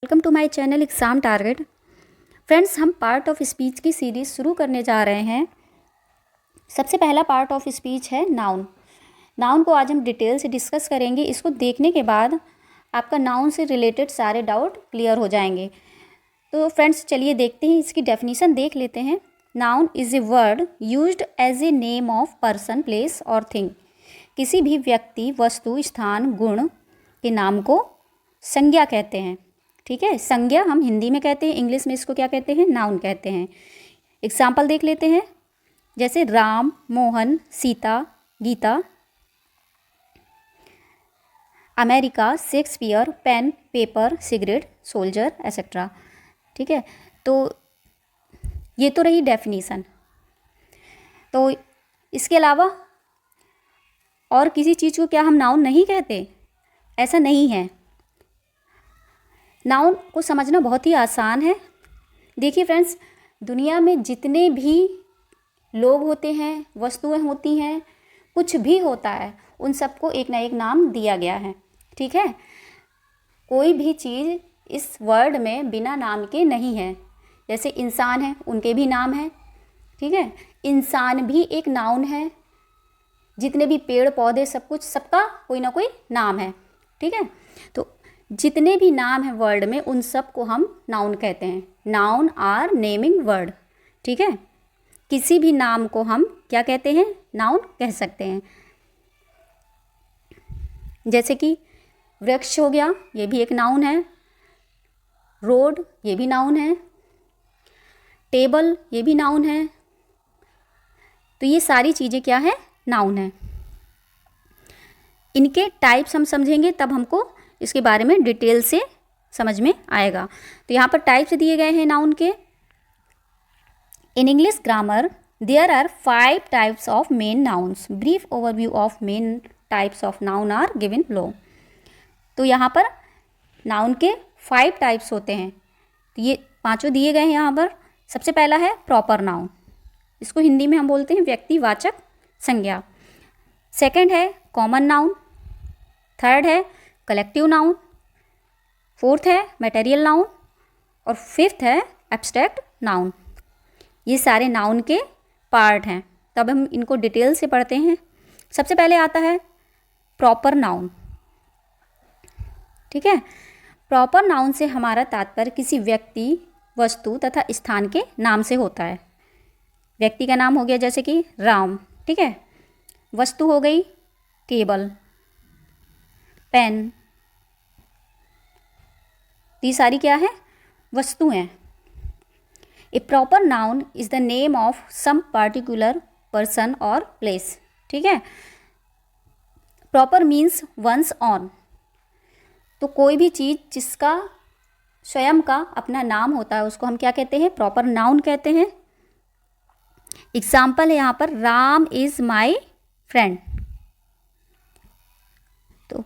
Welcome to my channel exam target. Friends, हम part of speech की series शुरू करने जा रहे हैं। सबसे पहला पार्ट ऑफ स्पीच है नाउन। नाउन को आज हम डिटेल से डिस्कस करेंगे। इसको देखने के बाद आपका नाउन से रिलेटेड सारे डाउट क्लियर हो जाएंगे। तो फ्रेंड्स, चलिए देखते हैं, इसकी डेफिनेशन देख लेते हैं। Noun is a word used as a name of person, place और थिंग। किसी भी व्यक्ति, वस्तु, स्थान, गुण के नाम को संज्ञा कहते हैं। ठीक है, संज्ञा हम हिंदी में कहते हैं, इंग्लिश में इसको क्या कहते हैं? नाउन कहते हैं। एग्जाम्पल देख लेते हैं, जैसे Ram, Mohan, Sita, Gita, America, Shakespeare, pen, paper, cigarette, soldier, etcetera. ठीक है, तो ये तो रही डेफिनीशन। तो इसके अलावा और किसी चीज़ को क्या हम नाउन नहीं कहते? ऐसा नहीं है। नाउन को समझना बहुत ही आसान है। देखिए फ्रेंड्स, दुनिया में जितने भी लोग होते हैं, वस्तुएं होती हैं, कुछ भी होता है, उन सबको एक ना एक नाम दिया गया है। ठीक है, कोई भी चीज़ इस वर्ल्ड में बिना नाम के नहीं है। जैसे इंसान है, उनके भी नाम है। ठीक है, इंसान भी एक नाउन है। जितने भी पेड़ पौधे, सब कुछ, सबका कोई ना कोई नाम है। ठीक है, तो जितने भी नाम हैं वर्ल्ड में, उन सब को हम नाउन कहते हैं। Noun are naming word. ठीक है, किसी भी नाम को हम क्या कहते हैं? नाउन कह सकते हैं। जैसे कि वृक्ष हो गया, ये भी एक नाउन है। रोड, ये भी नाउन है। टेबल, ये भी नाउन है। तो ये सारी चीज़ें क्या है? नाउन है। इनके टाइप्स हम समझेंगे, तब हमको इसके बारे में डिटेल से समझ में आएगा। तो यहाँ पर टाइप्स दिए गए हैं नाउन के। In English grammar there are 5 types of main nouns. Brief overview of main types of noun are given below. तो यहाँ पर नाउन के 5 टाइप्स होते हैं। तो ये पांचों दिए गए हैं यहाँ पर। सबसे पहला है प्रॉपर नाउन। इसको हिंदी में हम बोलते हैं व्यक्तिवाचक संज्ञा। सेकंड है कॉमन नाउन। थर्ड है कलेक्टिव नाउन। फोर्थ है मटेरियल नाउन। और फिफ्थ है एब्स्ट्रैक्ट नाउन। ये सारे नाउन के पार्ट हैं। तब हम इनको डिटेल से पढ़ते हैं। सबसे पहले आता है प्रॉपर नाउन। ठीक है, प्रॉपर नाउन से हमारा तात्पर्य किसी व्यक्ति, वस्तु तथा स्थान के नाम से होता है। व्यक्ति का नाम हो गया जैसे कि राम। ठीक है, वस्तु हो गई टेबल, पेन। ये सारी क्या है? वस्तुएं। A proper noun is the name of some particular person और प्लेस। ठीक है, प्रॉपर मीन्स वंस ऑन। तो कोई भी चीज़ जिसका स्वयं का अपना नाम होता है, उसको हम क्या कहते हैं? प्रॉपर नाउन कहते हैं। एग्जाम्पल है यहाँ पर, राम इज माई फ्रेंड। तो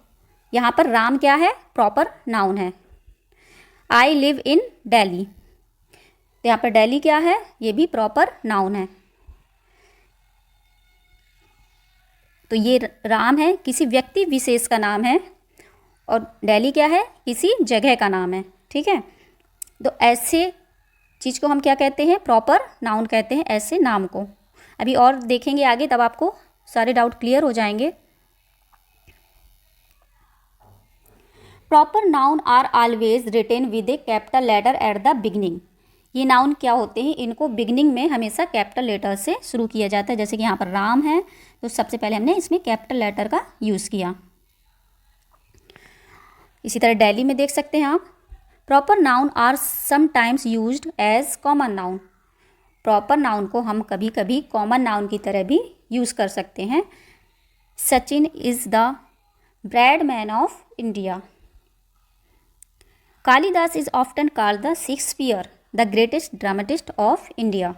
यहाँ पर राम क्या है? प्रॉपर नाउन है। I live in Delhi. तो यहाँ पर दिल्ली क्या है? ये भी प्रॉपर नाउन है। तो ये राम है, किसी व्यक्ति विशेष का नाम है, और दिल्ली क्या है? किसी जगह का नाम है। ठीक है, तो ऐसे चीज़ को हम क्या कहते हैं? प्रॉपर नाउन कहते हैं, ऐसे नाम को। अभी और देखेंगे आगे, तब आपको सारे डाउट क्लियर हो जाएंगे। Proper noun are always written with a capital letter at the beginning. ये नाउन क्या होते हैं? इनको बिगनिंग में हमेशा कैपिटल लेटर से शुरू किया जाता है। जैसे कि यहाँ पर राम है, तो सबसे पहले हमने इसमें कैपिटल लेटर का यूज़ किया। इसी तरह दिल्ली में देख सकते हैं आप। Proper noun are sometimes used as common noun. Proper noun को हम कभी कभी कॉमन नाउन की तरह भी यूज़ कर सकते हैं। Sachin is the bread man of India. Kalidas is often called the Shakespeare the greatest dramatist of India.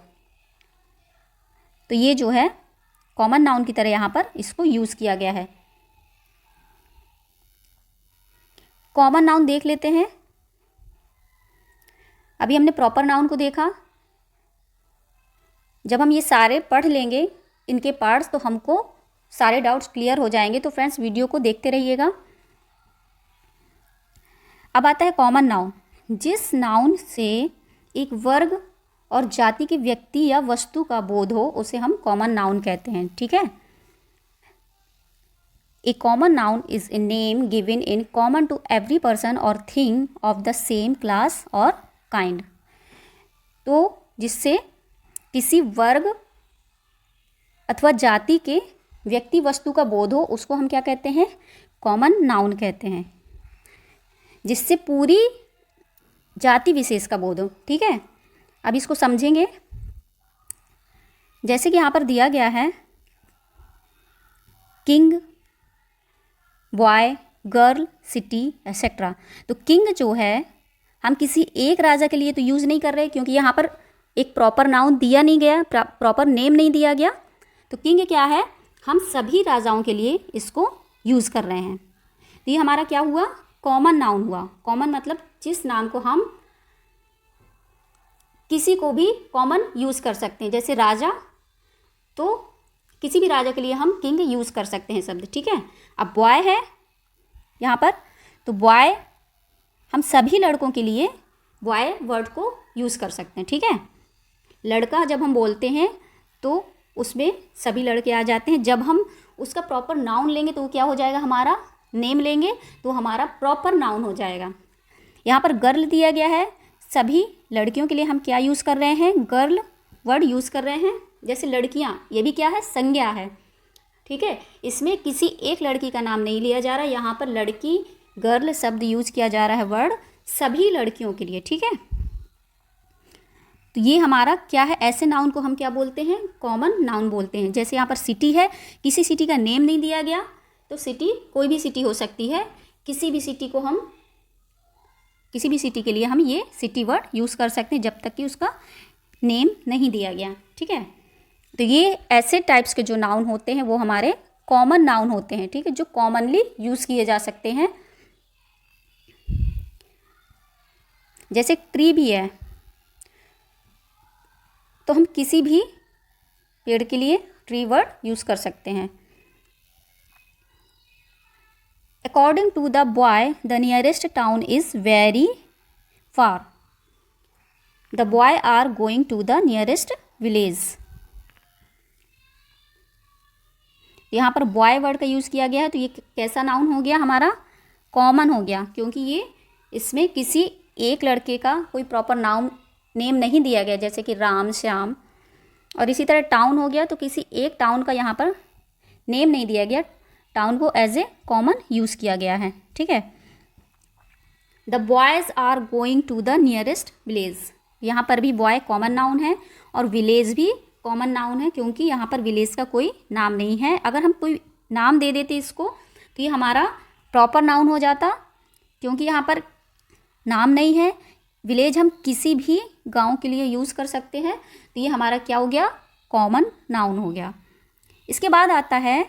तो ये जो है कॉमन नाउन की तरह यहाँ पर इसको यूज़ किया गया है। कॉमन नाउन देख लेते हैं। अभी हमने प्रॉपर नाउन को देखा। जब हम ये सारे पढ़ लेंगे इनके पार्ट्स, तो हमको सारे डाउट्स क्लियर हो जाएंगे। तो फ्रेंड्स, वीडियो को देखते रहिएगा। अब आता है कॉमन नाउन। जिस नाउन से एक वर्ग और जाति के व्यक्ति या वस्तु का बोध हो उसे हम कॉमन नाउन कहते हैं। ठीक है। A common noun is a name given in common to every person और thing of the same class और काइंड। तो जिससे किसी वर्ग अथवा जाति के व्यक्ति वस्तु का बोध हो उसको हम क्या कहते हैं? कॉमन नाउन कहते हैं। जिससे पूरी जाति विशेष का बोध हो। ठीक है। अब इसको समझेंगे। जैसे कि यहाँ पर दिया गया है king, boy, girl, city etcetera. तो किंग जो है हम किसी एक राजा के लिए तो यूज़ नहीं कर रहे क्योंकि यहाँ पर एक प्रॉपर नाउन दिया नहीं गया, प्रॉपर नेम नहीं दिया गया। तो किंग क्या है? हम सभी राजाओं के लिए इसको यूज़ कर रहे हैं। तो ये हमारा क्या हुआ? कॉमन नाउन हुआ। कॉमन मतलब जिस नाम को हम किसी को भी कॉमन यूज़ कर सकते हैं। जैसे राजा, तो किसी भी राजा के लिए हम किंग यूज़ कर सकते हैं शब्द। ठीक है। अब बॉय है यहाँ पर, तो बॉय हम सभी लड़कों के लिए बॉय वर्ड को यूज़ कर सकते हैं। ठीक है। लड़का जब हम बोलते हैं तो उसमें सभी लड़के आ जाते हैं। जब हम उसका प्रॉपर नाउन लेंगे तो वो क्या हो जाएगा? हमारा नेम लेंगे तो हमारा प्रॉपर नाउन हो जाएगा। यहाँ पर गर्ल दिया गया है, सभी लड़कियों के लिए हम क्या यूज़ कर रहे हैं? गर्ल वर्ड यूज़ कर रहे हैं। जैसे लड़कियाँ, ये भी क्या है? संज्ञा है। ठीक है। इसमें किसी एक लड़की का नाम नहीं लिया जा रहा है। यहाँ पर लड़की, गर्ल शब्द यूज किया जा रहा है वर्ड सभी लड़कियों के लिए। ठीक है। तो ये हमारा क्या है? ऐसे नाउन को हम क्या बोलते हैं? कॉमन नाउन बोलते हैं। जैसे यहाँ पर सिटी है, किसी सिटी का नेम नहीं दिया गया, तो सिटी कोई भी सिटी हो सकती है। किसी भी सिटी के लिए हम ये सिटी वर्ड यूज़ कर सकते हैं जब तक कि उसका नेम नहीं दिया गया। ठीक है। तो ये ऐसे टाइप्स के जो नाउन होते हैं वो हमारे कॉमन नाउन होते हैं। ठीक है। जो कॉमनली यूज़ किए जा सकते हैं। जैसे ट्री भी है, तो हम किसी भी पेड़ के लिए ट्री वर्ड यूज़ कर सकते हैं। According to the boy the nearest town is very far. The boy are going to the nearest village. यहाँ पर बॉय वर्ड का यूज़ किया गया है, तो ये कैसा नाउन हो गया? हमारा कॉमन हो गया, क्योंकि ये इसमें किसी एक लड़के का कोई प्रॉपर नाउन नेम नहीं दिया गया, जैसे कि राम, श्याम। और इसी तरह टाउन हो गया, तो किसी एक टाउन का यहाँ पर नेम नहीं दिया गया, टाउन को एज ए कॉमन यूज़ किया गया है। ठीक है। The boys are going to the nearest village. यहाँ पर भी बॉय कॉमन नाउन है और विलेज भी कॉमन नाउन है, क्योंकि यहाँ पर विलेज का कोई नाम नहीं है। अगर हम कोई नाम दे देते इसको तो ये हमारा प्रॉपर नाउन हो जाता, क्योंकि यहाँ पर नाम नहीं है। विलेज हम किसी भी गांव के लिए यूज़ कर सकते हैं, तो ये हमारा क्या हो गया? कॉमन नाउन हो गया। इसके बाद आता है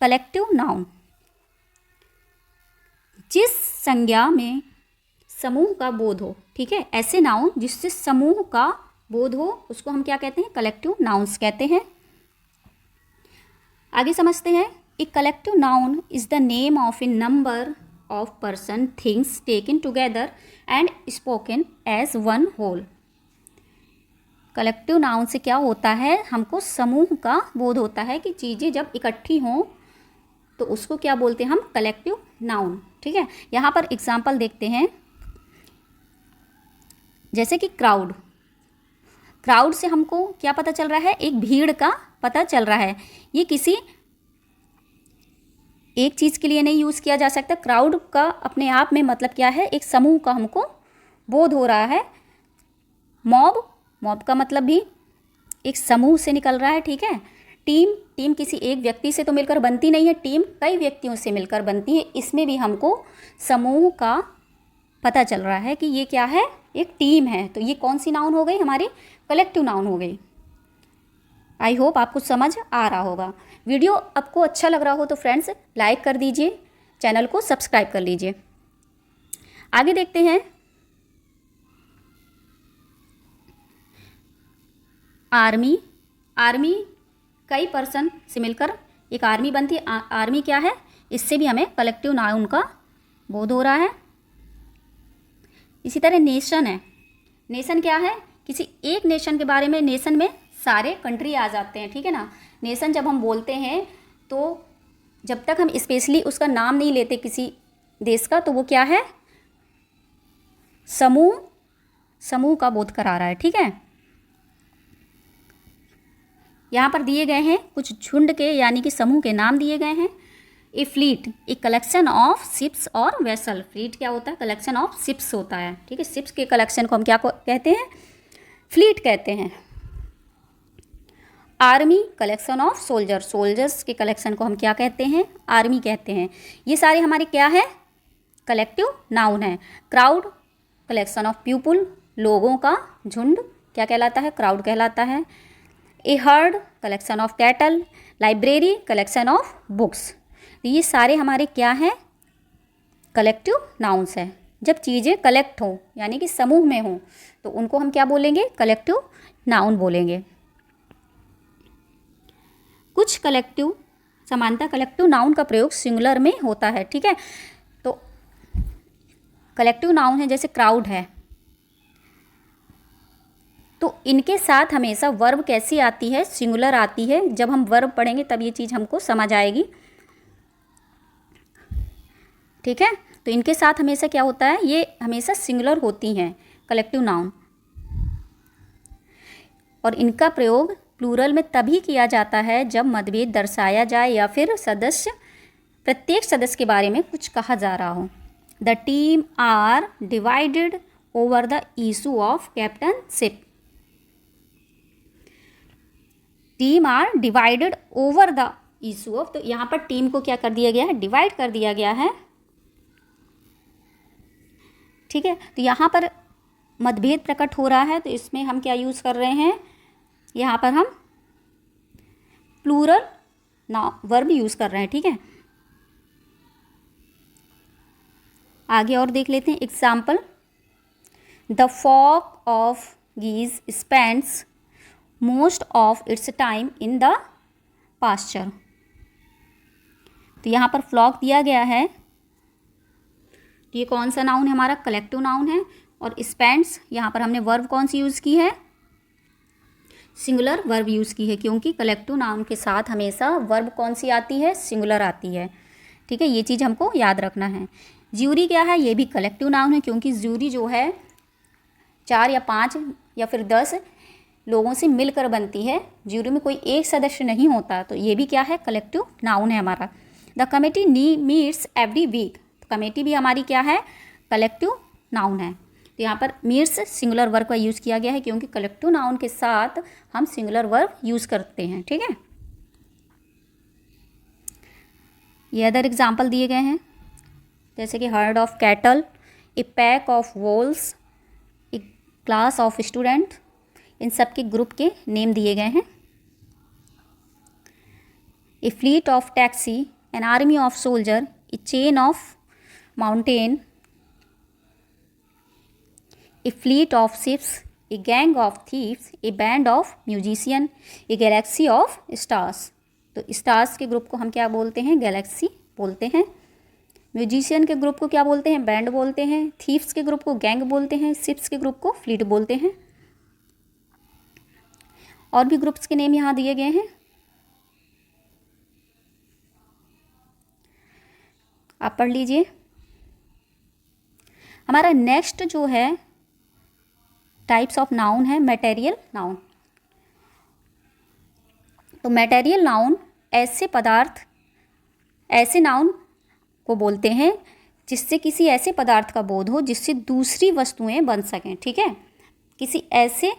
कलेक्टिव नाउन। जिस संज्ञा में समूह का बोध हो। ठीक है। ऐसे नाउन जिससे समूह का बोध हो उसको हम क्या कहते हैं? कलेक्टिव नाउन्स कहते हैं। आगे समझते हैं। A collective noun is the name of A number of person things taken together and spoken as one whole। Collective noun से क्या होता है? हमको समूह का बोध होता है कि चीज़ें जब इकट्ठी हों तो उसको क्या बोलते हैं हम? Collective noun. ठीक है। यहाँ पर एग्जाम्पल देखते हैं। जैसे कि क्राउड। क्राउड से हमको क्या पता चल रहा है? एक भीड़ का पता चल रहा है। ये किसी एक चीज़ के लिए नहीं यूज़ किया जा सकता। क्राउड का अपने आप में मतलब क्या है? एक समूह का हमको बोध हो रहा है। मॉब का मतलब भी एक समूह से निकल रहा है। ठीक है। टीम किसी एक व्यक्ति से तो मिलकर बनती नहीं है, टीम कई व्यक्तियों से मिलकर बनती है। इसमें भी हमको समूह का पता चल रहा है कि ये क्या है? एक टीम है। तो ये कौन सी नाउन हो गई? हमारी कलेक्टिव नाउन हो गई। आई होप आपको समझ आ रहा होगा। वीडियो आपको अच्छा लग रहा हो तो फ्रेंड्स लाइक कर दीजिए, चैनल को सब्सक्राइब कर लीजिए। आगे देखते हैं। आर्मी कई पर्सन से मिलकर एक आर्मी बनती है। आर्मी क्या है? इससे भी हमें कलेक्टिव नाउन का बोध हो रहा है। इसी तरह नेशन है, नेशन क्या है, किसी एक नेशन के बारे में, नेशन में सारे कंट्री आ जाते हैं, ठीक है ना। नेशन जब हम बोलते हैं तो जब तक हम स्पेशली उसका नाम नहीं लेते किसी देश का, तो वो क्या है, समूह, समूह का बोध करा रहा है, ठीक है। यहाँ पर दिए गए हैं कुछ झुंड के यानी कि समूह के नाम दिए गए हैं। A fleet, a collection of ships और वेसल। फ्लीट क्या होता है, कलेक्शन ऑफ शिप्स होता है, ठीक है। शिप्स के कलेक्शन को हम क्या कहते हैं, फ्लीट कहते हैं। Army, collection of soldier, soldiers के कलेक्शन को हम क्या कहते हैं, आर्मी कहते हैं। ये सारे हमारे क्या है, कलेक्टिव नाउन है। क्राउड, कलेक्शन ऑफ पीपुल, लोगों का झुंड क्या कहलाता है, क्राउड कहलाता है। A herd, collection of cattle. Library, collection of books. ये सारे हमारे क्या हैं, कलेक्टिव नाउन्स हैं। जब चीज़ें कलेक्ट हों यानी कि समूह में हों तो उनको हम क्या बोलेंगे, कलेक्टिव नाउन बोलेंगे। कुछ कलेक्टिव समानता, कलेक्टिव नाउन का प्रयोग सिंगुलर में होता है, ठीक है। तो कलेक्टिव नाउन है जैसे क्राउड है, तो इनके साथ हमेशा वर्ब कैसी आती है, सिंगुलर आती है। जब हम वर्ब पढ़ेंगे तब ये चीज़ हमको समझ आएगी, ठीक है। तो इनके साथ हमेशा क्या होता है, ये हमेशा सिंगुलर होती हैं कलेक्टिव नाउन, और इनका प्रयोग प्लूरल में तभी किया जाता है जब मतभेद दर्शाया जाए या फिर प्रत्येक सदस्य के बारे में कुछ कहा जा रहा हो। The team are divided over the issue of captaincy. Team are divided over the issue of, तो यहाँ पर टीम को क्या कर दिया गया है, डिवाइड कर दिया गया है, ठीक है। तो यहाँ पर मतभेद प्रकट हो रहा है तो इसमें हम क्या यूज़ कर रहे हैं, यहाँ पर हम प्लूरल वर्ब यूज़ कर रहे हैं, ठीक है। आगे और देख लेते हैं example. The flock of geese spends most of its time in the pasture. तो यहाँ पर फ्लॉक दिया गया है, ये कौन सा नाउन है, हमारा कलेक्टिव नाउन है। और स्पेंड्स, यहाँ पर हमने वर्ब कौन सी यूज़ की है, सिंगुलर वर्ब यूज़ की है, क्योंकि कलेक्टिव नाउन के साथ हमेशा वर्ब कौन सी आती है, सिंगुलर आती है, ठीक है। ये चीज़ हमको याद रखना है। ज्यूरी क्या है, ये भी कलेक्टिव नाउन है, क्योंकि ज्यूरी जो है 4 या 5 या फिर 10 लोगों से मिलकर बनती है, ज्यूरी में कोई एक सदस्य नहीं होता, तो ये भी क्या है, कलेक्टिव नाउन है हमारा। The committee meets every week, committee भी हमारी क्या है, कलेक्टिव नाउन है। तो यहाँ पर मीट्स सिंगुलर वर्ब का यूज़ किया गया है, क्योंकि कलेक्टिव नाउन के साथ हम सिंगुलर वर्ब यूज़ करते हैं, ठीक है। ये अदर एग्जाम्पल दिए गए हैं जैसे कि herd of cattle, a pack of wolves, a class of student, इन सब के ग्रुप के नेम दिए गए हैं। A fleet of taxi, an army of soldier, a chain of mountain, a fleet of ships, a gang of thieves, a band of musician, a galaxy of stars. तो stars के group को हम क्या बोलते हैं, गैलेक्सी बोलते हैं। Musician के ग्रुप को क्या बोलते हैं, बैंड बोलते हैं। थीव्स के ग्रुप को गैंग बोलते हैं। शिप्स के ग्रुप को फ्लीट बोलते हैं। और भी ग्रुप्स के नेम यहाँ दिए गए हैं, आप पढ़ लीजिए। हमारा नेक्स्ट जो है टाइप्स ऑफ नाउन है मटेरियल नाउन। तो मटेरियल नाउन ऐसे पदार्थ, ऐसे नाउन को बोलते हैं जिससे किसी ऐसे पदार्थ का बोध हो जिससे दूसरी वस्तुएं बन सकें, ठीक है। किसी ऐसे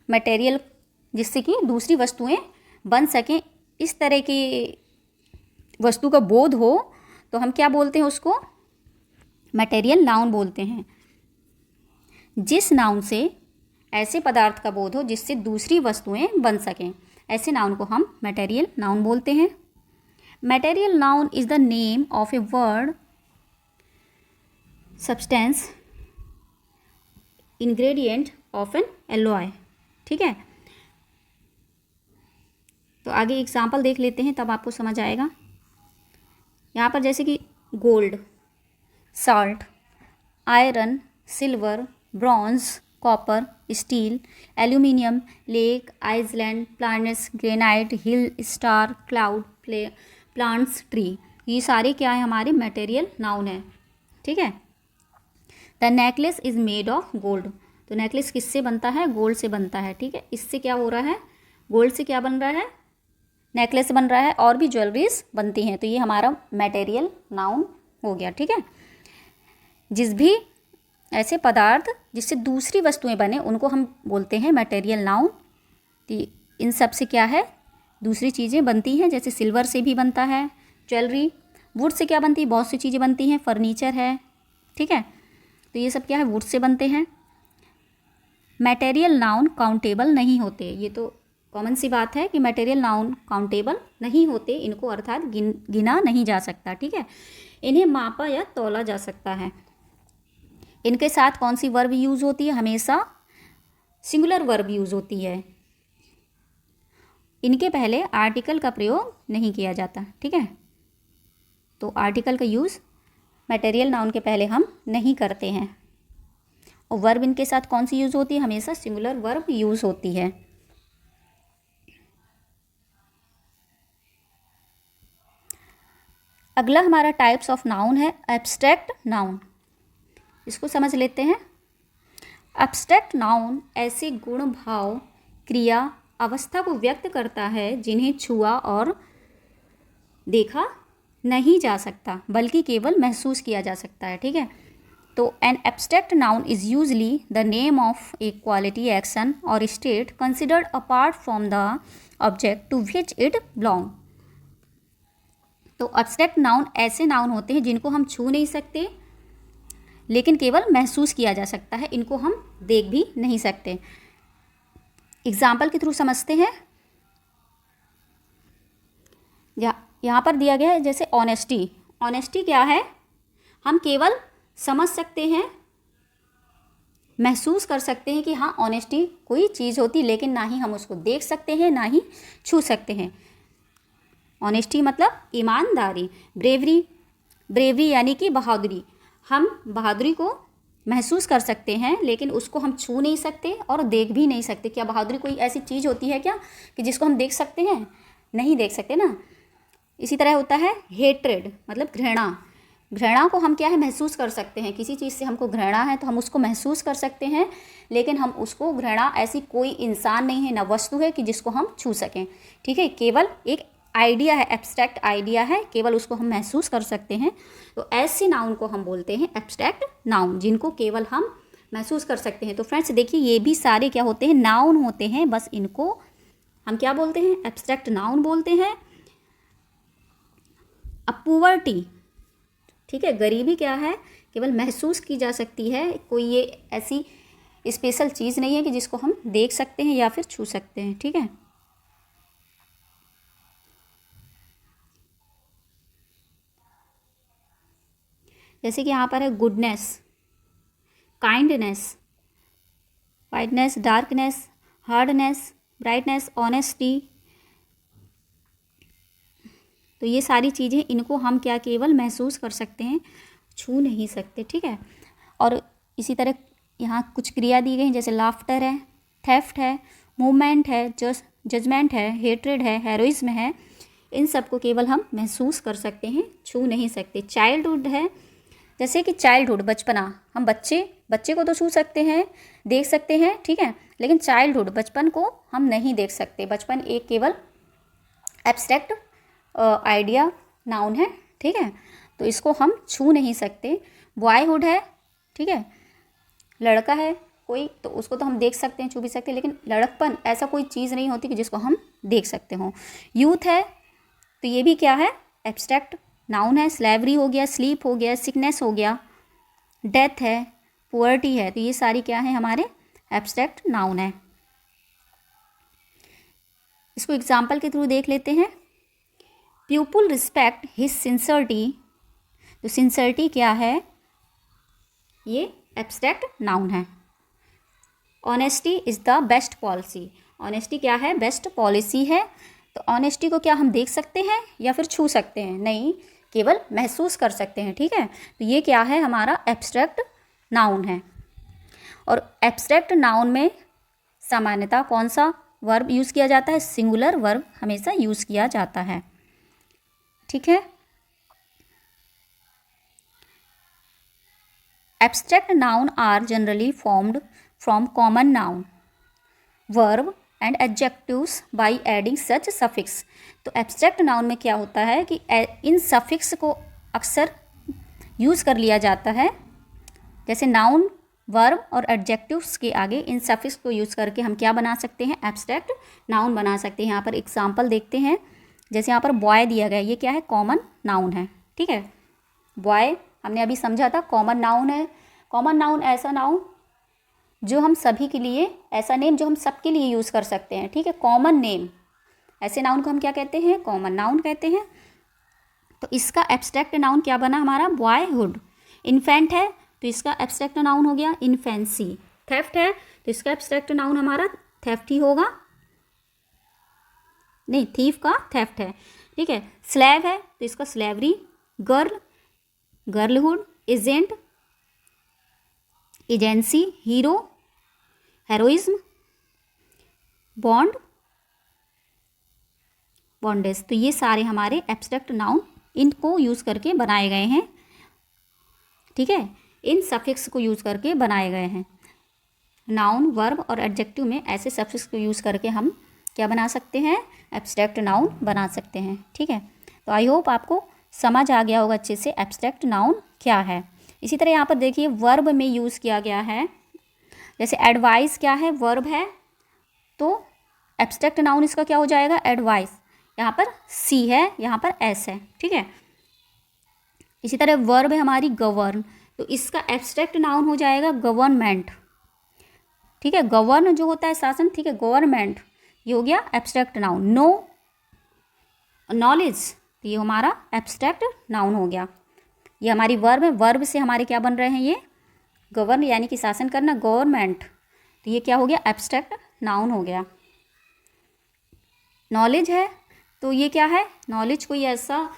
मटेरियल जिससे कि दूसरी वस्तुएं बन सकें, इस तरह की वस्तु का बोध हो तो हम क्या बोलते हैं, उसको मटेरियल नाउन बोलते हैं। जिस नाउन से ऐसे पदार्थ का बोध हो जिससे दूसरी वस्तुएं बन सकें, ऐसे नाउन को हम मटेरियल नाउन बोलते हैं। Material noun is the name of a word, substance, ingredient of N alloy, ठीक है। तो आगे एग्जाम्पल देख लेते हैं तब आपको समझ आएगा। यहाँ पर जैसे कि gold, salt, iron, silver, bronze, copper, steel, aluminium, lake, island, planets, granite, hill, star, cloud, plants, tree, ये सारे क्या है हमारे मटेरियल नाउन है। ठीक है। The necklace is made of gold, तो नेकलेस किससे बनता है? गोल्ड से बनता है। ठीक है। इससे क्या हो रहा है? गोल्ड से क्या बन रहा है? नेकलेस बन रहा है, और भी ज्वेलरीज बनती हैं। तो ये हमारा मटेरियल नाउन हो गया। ठीक है। जिस भी ऐसे पदार्थ जिससे दूसरी वस्तुएं बने उनको हम बोलते हैं मटेरियल नाउन। तो इन सब से क्या है? दूसरी चीज़ें बनती हैं, जैसे सिल्वर से भी बनता है ज्वेलरी, वुड से क्या बनती है? बहुत सी चीज़ें बनती हैं, फर्नीचर है। ठीक है। तो ये सब क्या है? वुड से बनते हैं। मटेरियल नाउन काउंटेबल नहीं होते, ये तो कॉमन सी बात है कि मटेरियल नाउन काउंटेबल नहीं होते, इनको अर्थात गिना नहीं जा सकता। ठीक है। इन्हें मापा या तौला जा सकता है। इनके साथ कौन सी वर्ब यूज़ होती है? हमेशा सिंगुलर वर्ब यूज़ होती है। इनके पहले आर्टिकल का प्रयोग नहीं किया जाता। ठीक है। तो आर्टिकल का यूज़ मटेरियल नाउन के पहले हम नहीं करते हैं। और वर्ब इनके साथ कौन सी यूज़ होती है? हमेशा सिंगुलर वर्ब यूज़ होती है। अगला हमारा टाइप्स ऑफ नाउन है एब्स्ट्रैक्ट नाउन। इसको समझ लेते हैं। एब्स्ट्रैक्ट नाउन ऐसे गुण, भाव, क्रिया, अवस्था को व्यक्त करता है जिन्हें छुआ और देखा नहीं जा सकता, बल्कि केवल महसूस किया जा सकता है। ठीक है। तो an abstract noun is usually the name of a quality, action और state considered apart from the object to which it belong. तो एब्स्ट्रैक्ट नाउन ऐसे नाउन होते हैं जिनको हम छू नहीं सकते, लेकिन केवल महसूस किया जा सकता है, इनको हम देख भी नहीं सकते। एग्जाम्पल के थ्रू समझते हैं। यहाँ पर दिया गया है जैसे ऑनेस्टी। ऑनेस्टी क्या है? हम केवल समझ सकते हैं, महसूस कर सकते हैं कि हाँ ऑनेस्टी कोई चीज़ होती, लेकिन ना ही हम उसको देख सकते हैं ना ही छू सकते हैं। ऑनेस्टी मतलब ईमानदारी। ब्रेवरी यानी कि बहादुरी। हम बहादुरी को महसूस कर सकते हैं, लेकिन उसको हम छू नहीं सकते और देख भी नहीं सकते। क्या बहादुरी कोई ऐसी चीज़ होती है क्या कि जिसको हम देख सकते हैं? नहीं देख सकते ना। इसी तरह होता है हेट्रेड, मतलब घृणा। घृणा को हम क्या है? महसूस कर सकते हैं। किसी चीज़ से हमको घृणा है तो हम उसको महसूस कर सकते हैं, लेकिन हम उसको, घृणा ऐसी कोई इंसान नहीं है ना वस्तु है कि जिसको हम छू सकें। ठीक है। केवल एक आइडिया है, एब्स्ट्रैक्ट आइडिया है, केवल उसको हम महसूस कर सकते हैं। तो ऐसे नाउन को हम बोलते हैं एब्स्ट्रैक्ट नाउन, जिनको केवल हम महसूस कर सकते हैं। तो फ्रेंड्स देखिए, ये भी सारे क्या होते हैं? नाउन होते हैं, बस इनको हम क्या बोलते हैं? एब्स्ट्रैक्ट नाउन बोलते हैं। अब पॉवर्टी, ठीक है, गरीबी क्या है? केवल महसूस की जा सकती है, कोई ये ऐसी स्पेशल चीज़ नहीं है कि जिसको हम देख सकते हैं या फिर छू सकते हैं। ठीक है। जैसे कि यहाँ पर है goodness, kindness, whiteness, darkness, hardness, brightness, honesty. तो ये सारी चीज़ें, इनको हम क्या केवल महसूस कर सकते हैं, छू नहीं सकते। ठीक है। और इसी तरह यहाँ कुछ क्रिया दी गई हैं, जैसे लाफ्टर है, थेफ्ट है, मूवमेंट है, जजमेंट है, हेट्रेड है, हेरोइज्म है। इन सब को केवल हम महसूस कर सकते हैं, छू नहीं सकते। चाइल्डहुड है, जैसे कि चाइल्डहुड, बचपना, हम बच्चे को तो छू सकते हैं, देख सकते हैं। ठीक है। लेकिन चाइल्डहुड, बचपन को हम नहीं देख सकते। बचपन एक केवल एब्स्ट्रैक्ट आइडिया नाउन है। ठीक है। तो इसको हम छू नहीं सकते। बॉयहुड है, ठीक है, लड़का है कोई, तो उसको तो हम देख सकते हैं, छू भी सकते हैं, लेकिन लड़कपन ऐसा कोई चीज़ नहीं होती कि जिसको हम देख सकते हों। यूथ है, तो ये भी क्या है? एब्स्ट्रैक्ट नाउन है। स्लेवरी हो गया, स्लीप हो गया, सिकनेस हो गया, डेथ है, पुअर्टी है। तो ये सारी क्या है? हमारे एब्स्ट्रैक्ट नाउन है। इसको एग्जाम्पल के थ्रू देख लेते हैं। पीपल रिस्पेक्ट हिज सिंसियरिटी, तो सिंसियरिटी क्या है? ये एब्स्ट्रैक्ट नाउन है। Honesty is the best policy, honesty क्या है? बेस्ट पॉलिसी है। तो ऑनेस्टी को क्या हम देख सकते हैं या फिर छू सकते हैं? नहीं, केवल महसूस कर सकते हैं। ठीक है। तो ये क्या है? हमारा एब्स्ट्रैक्ट नाउन है। और एब्स्ट्रैक्ट नाउन में सामान्यतः कौन सा वर्ब यूज़ किया जाता है? सिंगुलर वर्ब हमेशा यूज़ किया जाता है। ठीक है। Abstract noun are generally formed from common noun verb and adjectives by adding such suffix. तो एब्स्ट्रैक्ट नाउन में क्या होता है कि इन सफिक्स को अक्सर यूज़ कर लिया जाता है, जैसे नाउन, वर्ब और एडजेक्टिव्स के आगे इन सफिक्स को यूज़ करके हम क्या बना सकते हैं? एब्स्ट्रैक्ट नाउन बना सकते हैं। यहाँ पर एग्जांपल देखते हैं, जैसे यहाँ पर बॉय दिया गया है, ये क्या है? कॉमन नाउन है। ठीक है, बॉय हमने अभी समझा था कॉमन नाउन है। कॉमन नाउन ऐसा नाउन जो हम सभी के लिए, ऐसा नेम जो हम सबके लिए यूज़ कर सकते हैं। ठीक है, कॉमन नेम, ऐसे नाउन को हम क्या कहते हैं? कॉमन नाउन कहते हैं। तो इसका एब्स्ट्रैक्ट नाउन क्या बना हमारा? बॉयहुड। इन्फेंट है तो इसका एब्स्ट्रैक्ट नाउन हो गया इन्फेंसी। थेफ्ट है तो इसका एब्स्ट्रैक्ट नाउन हमारा थेफ्ट ही होगा, नहीं, थीफ का थेफ्ट है। ठीक है, स्लेव है तो इसका slavery. Girl, girlhood. Agent, agency. Hero, heroism. Bond, bondage. तो ये सारे हमारे एब्स्ट्रैक्ट नाउन इनको यूज़ करके बनाए गए हैं। ठीक है, इन सफिक्स को यूज़ करके बनाए गए हैं। नाउन, वर्ब और एडजेक्टिव में ऐसे सफिक्स को यूज़ करके हम क्या बना सकते हैं? एब्स्ट्रैक्ट नाउन बना सकते हैं। ठीक है, तो आई होप आपको समझ आ गया होगा अच्छे से एब्स्ट्रैक्ट नाउन क्या है। इसी तरह यहाँ पर देखिए वर्ब में यूज़ किया गया है, जैसे एडवाइस क्या है? वर्ब है, तो एब्स्ट्रैक्ट नाउन इसका क्या हो जाएगा? एडवाइस। यहाँ पर सी है, यहाँ पर एस है। ठीक है, इसी तरह वर्ब है हमारी गवर्न, तो इसका एब्स्ट्रैक्ट नाउन हो जाएगा गवर्नमेंट। ठीक है, गवर्न जो होता है शासन, ठीक है, गवर्नमेंट, ये हो गया एब्स्ट्रैक्ट नाउन। नो, नॉलेज, तो ये हमारा एब्स्ट्रैक्ट नाउन हो गया। ये हमारी वर्ब है, वर्ब से हमारे क्या बन रहे हैं? ये गवर्न यानी कि शासन करना, गवर्नमेंट, तो ये क्या हो गया? एब्स्ट्रैक्ट नाउन हो गया। नॉलेज है तो ये क्या है? नॉलेज कोई ऐसा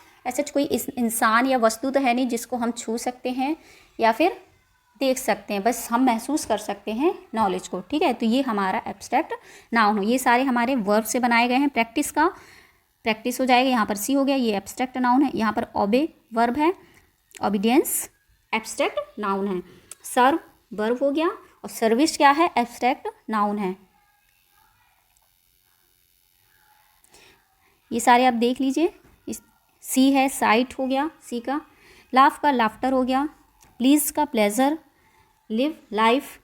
कोई इंसान या वस्तु तो है नहीं जिसको हम छू सकते हैं या फिर देख सकते हैं, बस हम महसूस कर सकते हैं नॉलेज को। ठीक है, तो ये हमारा एब्स्ट्रैक्ट नाउन हो। ये सारे हमारे वर्ब से बनाए गए हैं। प्रैक्टिस हो जाएगा। यहाँ पर सी हो गया, ये एब्स्ट्रैक्ट नाउन है। यहाँ पर ओबे वर्ब है, ओबीडियंस एब्स्ट्रैक्ट नाउन है। सर्व वर्ब हो गया और सर्विस क्या है? एब्स्ट्रैक्ट नाउन है। ये सारे आप देख लीजिए। सी है, साइट हो गया सी का। लाफ का लाफ्टर हो गया। प्लीज का प्लेजर। Live life.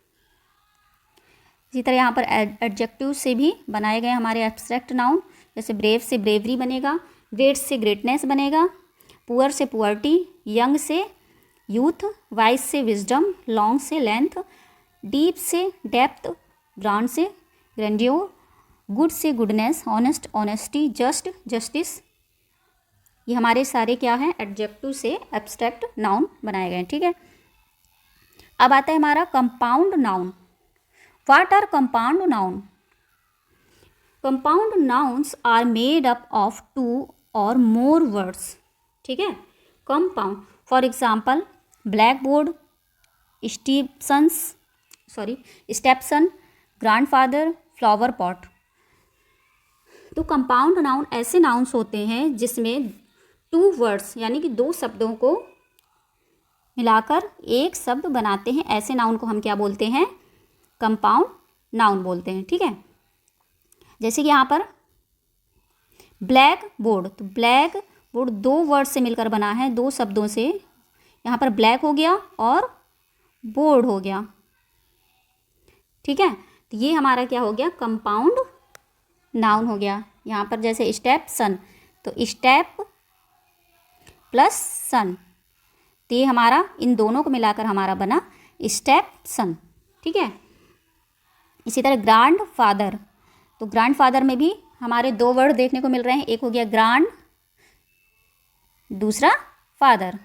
इसी तरह यहाँ पर एडजेक्टिव से भी बनाए गए हमारे एब्स्ट्रैक्ट नाउन, जैसे ब्रेव से ब्रेवरी बनेगा, ग्रेट से ग्रेटनेस बनेगा, पुअर से पुअर्टी, यंग से यूथ, वाइज से विजडम, लॉन्ग से लेंथ, डीप से डेप्थ, ग्रांड से ग्रैंडियोर, गुड से goodness, honest honesty, just justice. ये हमारे सारे क्या हैं? एडजेक्टिव से एब्स्ट्रैक्ट नाउन बनाए गए हैं। ठीक है, अब आता है हमारा compound noun. What are compound noun? Compound nouns are made up of 2 और मोर वर्ड्स। ठीक है, compound, for example black board, stepson, grandfather, flower pot. तो कंपाउंड नाउन ऐसे नाउन्स होते हैं जिसमें 2 वर्ड्स यानी कि 2 शब्दों को मिलाकर एक शब्द बनाते हैं। ऐसे नाउन को हम क्या बोलते हैं? कंपाउंड नाउन बोलते हैं। ठीक है, जैसे कि यहाँ पर ब्लैक बोर्ड, तो ब्लैक बोर्ड 2 वर्ड से मिलकर बना है, 2 शब्दों से। यहाँ पर ब्लैक हो गया और बोर्ड हो गया। ठीक है, तो ये हमारा क्या हो गया? कंपाउंड नाउन हो गया। यहाँ पर जैसे स्टेप सन, तो स्टेप प्लस सन, तो ये हमारा इन दोनों को मिलाकर हमारा बना स्टेप सन। ठीक है, इसी तरह ग्रैंड फादर, तो ग्रैंड फादर में भी हमारे 2 वर्ड देखने को मिल रहे हैं। एक हो गया ग्रैंड, दूसरा फादर।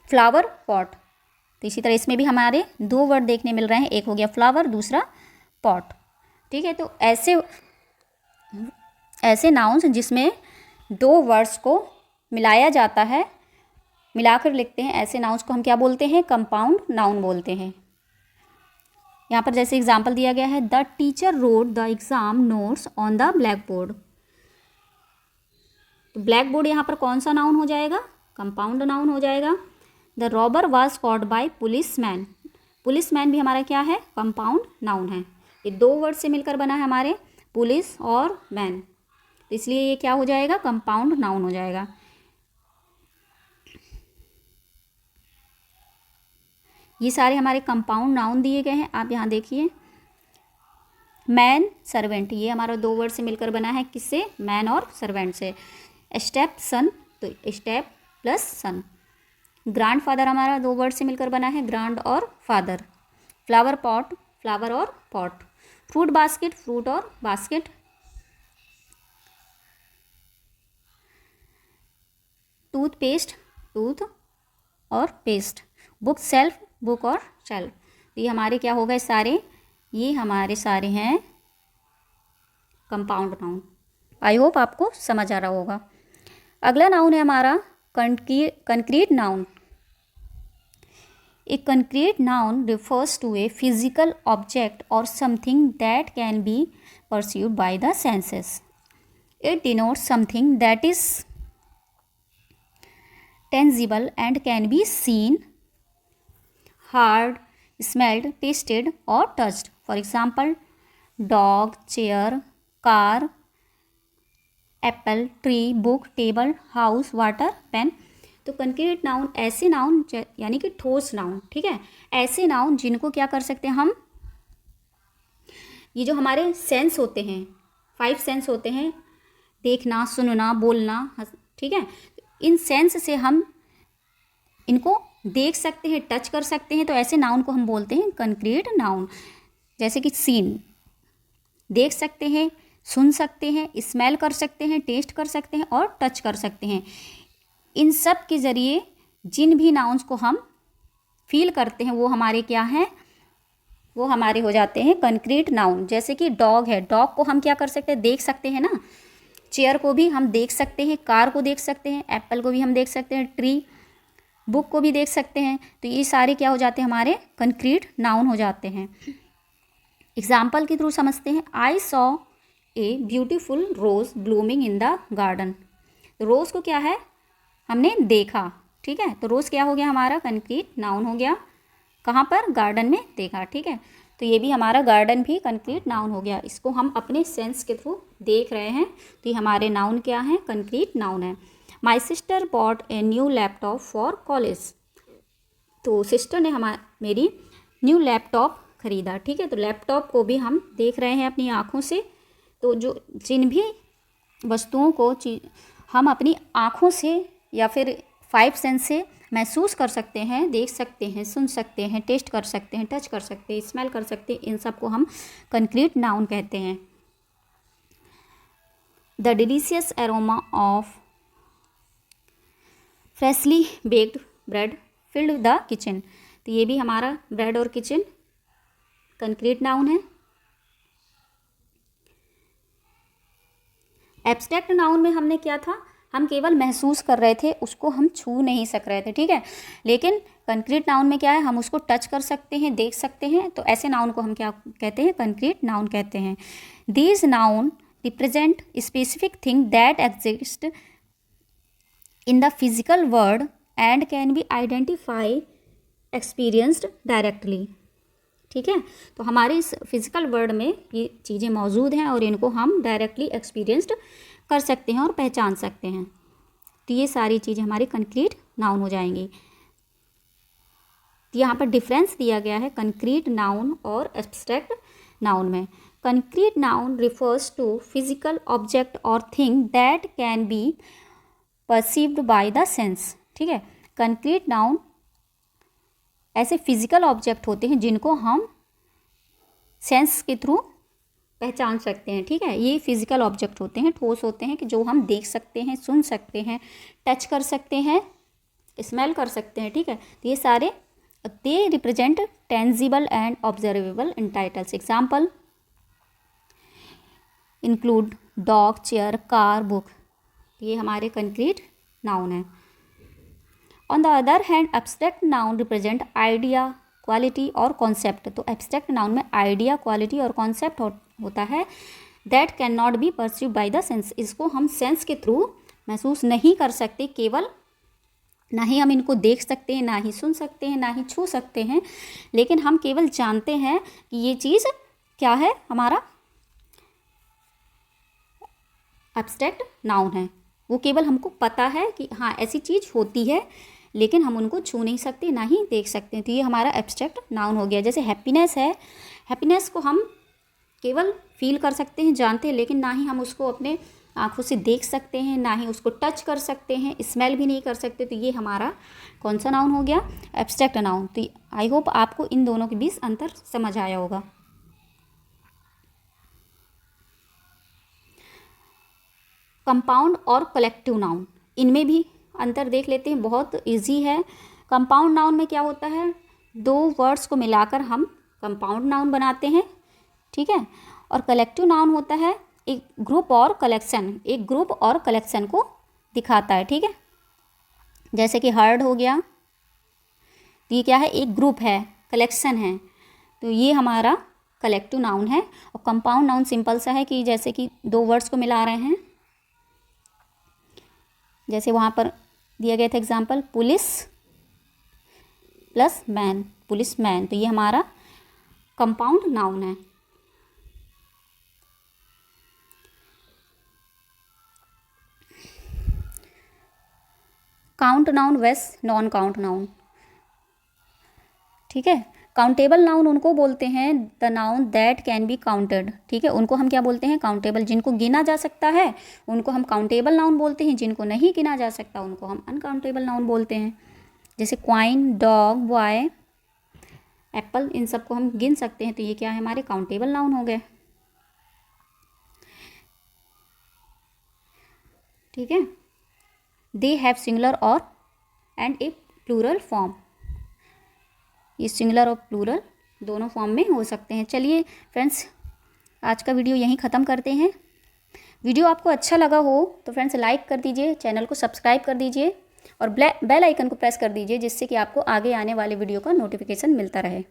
फ्लावर पॉट, तो इसी तरह इसमें भी हमारे 2 वर्ड देखने मिल रहे हैं। एक हो गया फ्लावर, दूसरा पॉट। ठीक है, तो ऐसे नाउन्स जिसमें 2 वर्ड्स को मिलाया जाता है मिलाकर लिखते हैं ऐसे नाउन्स को हम क्या बोलते हैं, कंपाउंड नाउन बोलते हैं। यहाँ पर जैसे एग्जाम्पल दिया गया है, the teacher wrote the exam notes on the black board. तो ब्लैक बोर्ड यहाँ पर कौन सा नाउन हो जाएगा, कंपाउंड नाउन हो जाएगा। The robber was caught by police man, police man भी हमारा क्या है, कंपाउंड नाउन है। ये दो वर्ड से मिलकर बना है हमारे, पुलिस और मैन, तो इसलिए ये क्या हो जाएगा, कंपाउंड नाउन हो जाएगा। ये सारे हमारे कंपाउंड नाउन दिए गए हैं, आप यहाँ देखिए। मैन, सर्वेंट, ये हमारा दो वर्ड से मिलकर बना है, किससे, मैन और सर्वेंट से। स्टेप सन, तो स्टेप प्लस सन। ग्रांड फादर हमारा दो वर्ड से मिलकर बना है, ग्रांड और फादर। फ्लावर पॉट, फ्लावर और पॉट। फ्रूट बास्केट, फ्रूट और बास्केट। टूथपेस्ट, टूथ और पेस्ट। बुक सेल्फ, बुक और शेल्फ। ये हमारे क्या हो गए सारे, ये हमारे सारे हैं कंपाउंड नाउन। आई होप आपको समझ आ रहा होगा। अगला नाउन है हमारा concrete noun. A concrete noun refers to a physical object और something that can be perceived by the senses. It denotes something that is tangible and can be seen, heard, smelled, tasted or touched. For example, dog, chair, car, apple, tree, book, table, house, water, pen. तो concrete noun ऐसे noun यानी कि ठोस noun, ठीक है, ऐसे noun जिनको क्या कर सकते हैं हम, ये जो हमारे सेंस होते हैं, 5 सेंस होते हैं, देखना, सुनना, बोलना, ठीक है, इन सेंस से हम इनको देख सकते हैं, टच कर सकते हैं, तो ऐसे नाउन को हम बोलते हैं कंक्रीट नाउन। जैसे कि सीन, देख सकते हैं, सुन सकते हैं, स्मेल कर सकते हैं, टेस्ट कर सकते हैं और टच कर सकते हैं। इन सब के ज़रिए जिन भी नाउन्स को हम फील करते हैं वो हमारे क्या हैं, वो हमारे हो जाते हैं कंक्रीट नाउन। जैसे कि डॉग है, डॉग को हम क्या कर सकते हैं, देख सकते हैं ना। चेयर को भी हम देख सकते हैं, कार को देख सकते हैं, एप्पल को भी हम देख सकते हैं, ट्री, बुक को भी देख सकते हैं। तो ये सारे क्या हो जाते हैं, हमारे कंक्रीट नाउन हो जाते हैं। एग्जाम्पल के थ्रू समझते हैं। I saw a beautiful rose blooming in the garden. तो रोज़ को क्या है, हमने देखा, ठीक है, तो रोज़ क्या हो गया हमारा, कंक्रीट नाउन हो गया। कहाँ पर, गार्डन में देखा, ठीक है, तो ये भी हमारा गार्डन भी कंक्रीट नाउन हो गया। इसको हम अपने सेंस के थ्रू देख रहे हैं, तो ये हमारे नाउन क्या है, कंक्रीट नाउन है। My sister bot a new laptop for college. तो सिस्टर ने मेरी न्यू लैपटॉप खरीदा, ठीक है, तो लैपटॉप को भी हम देख रहे हैं अपनी आँखों से। तो जो जिन भी वस्तुओं को हम अपनी आँखों से या फिर 5 सेंस से महसूस कर सकते हैं, देख सकते हैं, सुन सकते हैं, टेस्ट कर सकते हैं, टच कर सकते हैं, स्मेल कर सकते हैं, इन सब को हम कंक्रीट नाउन कहते हैं। The delicious aroma of freshly baked bread filled the kitchen. तो ये भी हमारा ब्रेड और किचन कंक्रीट नाउन है। एब्स्ट्रैक्ट नाउन में हमने क्या था, हम केवल महसूस कर रहे थे, उसको हम छू नहीं सक रहे थे, ठीक है, लेकिन कंक्रीट नाउन में क्या है, हम उसको टच कर सकते हैं, देख सकते हैं, तो ऐसे नाउन को हम क्या कहते हैं, कंक्रीट नाउन कहते हैं। These noun represent specific thing that exist in the physical world and can be identify experienced directly, ठीक है, तो हमारे इस फिजिकल वर्ल्ड में ये चीज़ें मौजूद हैं और इनको हम डायरेक्टली एक्सपीरियंस्ड कर सकते हैं और पहचान सकते हैं। तो ये सारी चीज़ें हमारी कंक्रीट नाउन हो जाएंगी। तो यहाँ पर डिफरेंस दिया गया है कंक्रीट नाउन और एब्स्ट्रैक्ट नाउन में। Concrete noun refers to physical object और thing that can be perceived by the sense, ठीक है, कंक्रीट नाउन ऐसे फिजिकल ऑब्जेक्ट होते हैं जिनको हम सेंस के थ्रू पहचान सकते हैं, ठीक है, ये फिजिकल ऑब्जेक्ट होते हैं, ठोस होते हैं कि जो हम देख सकते हैं, सुन सकते हैं, टच कर सकते हैं, स्मेल कर सकते हैं, ठीक है, तो ये सारे they represent tangible and observable entities. Example include dog, chair, car, book, ये हमारे कंक्रीट नाउन है। On the other hand abstract noun represent idea, quality और कॉन्सेप्ट। तो एब्स्ट्रैक्ट नाउन में आइडिया, क्वालिटी और कॉन्सेप्ट होता है। That can not be perceive bye the sense, इसको हम सेंस के थ्रू महसूस नहीं कर सकते, केवल ना ही हम इनको देख सकते हैं, ना ही सुन सकते हैं, ना ही छू सकते हैं, लेकिन हम केवल जानते हैं कि ये चीज़ क्या है, हमारा एब्स्ट्रैक्ट नाउन है। वो केवल हमको पता है कि हाँ ऐसी चीज़ होती है, लेकिन हम उनको छू नहीं सकते, ना ही देख सकते। तो ये हमारा एब्स्ट्रैक्ट नाउन हो गया। जैसे हैप्पीनेस है, हैप्पीनेस को हम केवल फील कर सकते हैं, जानते हैं, लेकिन ना ही हम उसको अपने आँखों से देख सकते हैं, ना ही उसको टच कर सकते हैं, स्मेल भी नहीं कर सकते। तो ये हमारा कौन सा नाउन हो गया, एब्स्ट्रैक्ट नाउन। तो आई होप आपको इन दोनों के बीच अंतर समझ आया होगा। कंपाउंड और कलेक्टिव नाउन, इनमें भी अंतर देख लेते हैं, बहुत इजी है। कंपाउंड नाउन में क्या होता है, दो वर्ड्स को मिलाकर हम कंपाउंड नाउन बनाते हैं, ठीक है। और कलेक्टिव नाउन होता है एक ग्रुप और कलेक्शन, एक ग्रुप और कलेक्शन को दिखाता है, ठीक है। जैसे कि हर्ड हो गया, तो ये क्या है, एक ग्रुप है, कलेक्शन है, तो ये हमारा कलेक्टिव नाउन है। और कंपाउंड नाउन सिंपल सा है कि जैसे कि दो वर्ड्स को मिला रहे हैं, जैसे वहाँ पर दिया गया था example, police plus man, police man, तो ये हमारा कंपाउंड नाउन है। काउंट नाउन वेस नॉन काउंट नाउन, ठीक है। काउंटेबल नाउन उनको बोलते हैं the noun that can be counted, ठीक है, उनको हम क्या बोलते हैं, काउंटेबल। जिनको गिना जा सकता है उनको हम काउंटेबल नाउन बोलते हैं, जिनको नहीं गिना जा सकता उनको हम अनकाउंटेबल नाउन बोलते हैं। जैसे क्वाइन, डॉग, बॉय, एप्पल, इन सबको हम गिन सकते हैं, तो ये क्या है, हमारे काउंटेबल नाउन हो गए, ठीक है। दे हैव सिंगुलर और एंड ए प्लूरल फॉर्म, ये सिंगुलर और प्लूरल दोनों फॉर्म में हो सकते हैं। चलिए फ्रेंड्स, आज का वीडियो यहीं ख़त्म करते हैं। वीडियो आपको अच्छा लगा हो तो फ्रेंड्स लाइक कर दीजिए, चैनल को सब्सक्राइब कर दीजिए और बेल आइकन को प्रेस कर दीजिए, जिससे कि आपको आगे आने वाले वीडियो का नोटिफिकेशन मिलता रहे।